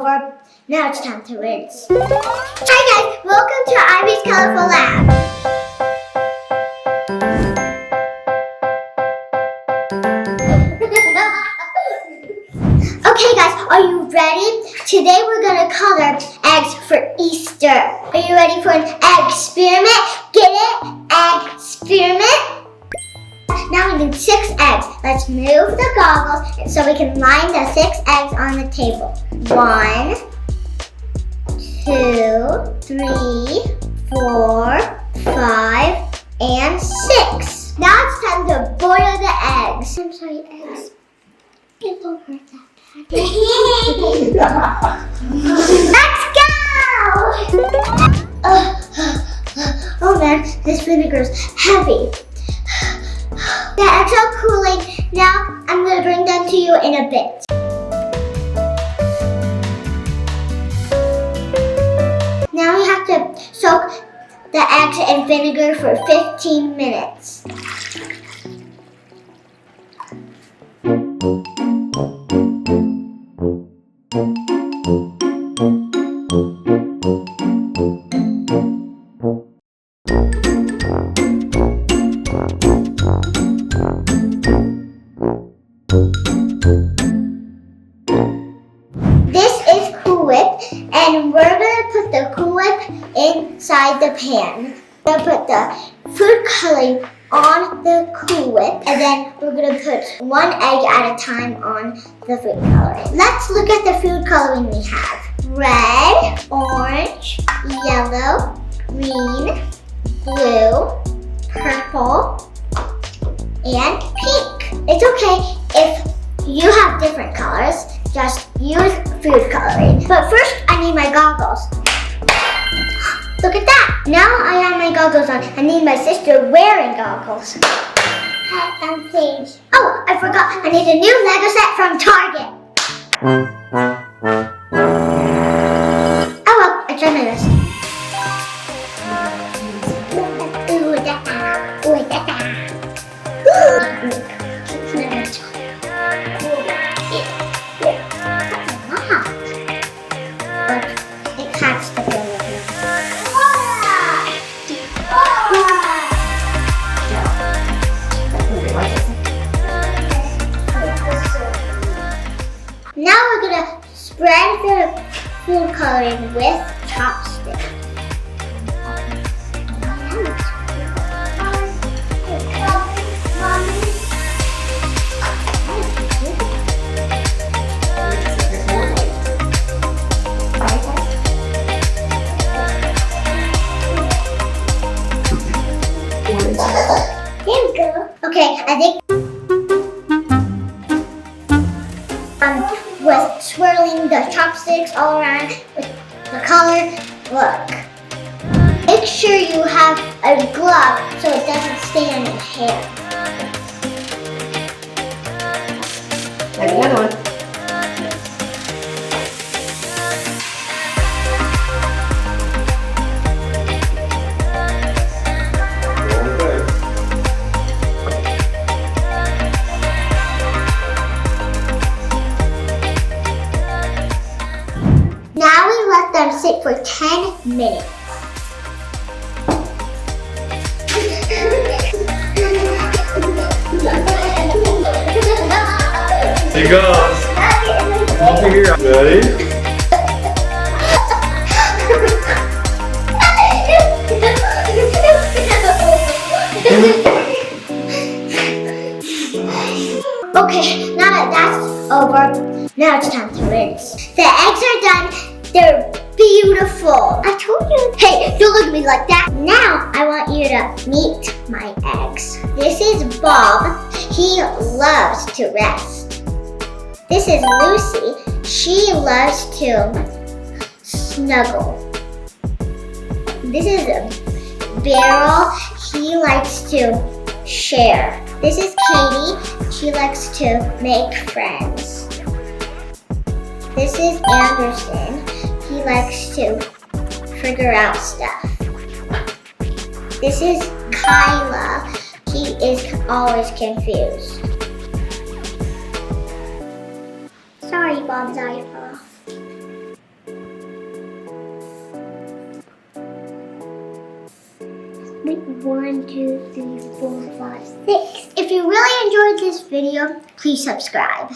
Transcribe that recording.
over. Now it's time to rinse. Hi guys, welcome to Ivy's Colorful Lab. Okay guys, are you ready? Today we're gonna color eggs for Easter. Are you ready for an egg-periment? Get it? Egg-periment? Now we need 6 eggs. Let's move the goggles so we can line the 6 eggs on the table. 1, 2, 3, 4, 5, and 6. Now it's time to boil the eggs. I'm sorry, eggs. It won't hurt that bad. Let's go! Oh man, this vinegar's heavy. The eggs are cooling. Now I'm going to bring them to you in a bit. Now we have to soak the eggs in vinegar for 15 minutes. This is Cool Whip, and we're going to put the Cool Whip inside the pan. We're going to put the food coloring on the Cool Whip, and then we're going to put 1 egg at a time on the food coloring. Let's look at the food coloring we have. Red, orange, yellow, green, blue, purple, and pink. It's okay if you have different colors, just use food coloring. But first, I need my goggles. Look at that! Now I have my goggles on. I need my sister wearing goggles. I'm Sage. Oh, I forgot. I need a new Lego set from Target. Oh well, I tried my best. Ooh, da-da. Ooh, da-da. It has to go with it. Now we're gonna spread the food coloring with chopsticks. Okay, I think with swirling the chopsticks all around with the color, look. Make sure you have a glove so it doesn't stay on your hair. There's another one. Now we let them sit for 10 minutes. Here it goes. Over here. Ready? Okay, now that that's over, now it's time to rinse. The eggs are done. They're beautiful. I told you. Hey, don't look at me like that. Now I want you to meet my eggs. This is Bob. He loves to rest. This is Lucy. She loves to snuggle. This is Beryl. He likes to share. This is Katie. She likes to make friends. This is Anderson. He likes to figure out stuff. This is Kyla. He is always confused. Sorry, Bob's eye fell off. 1, 2, 3, 4, 5, 6. If you really enjoyed this video, please subscribe.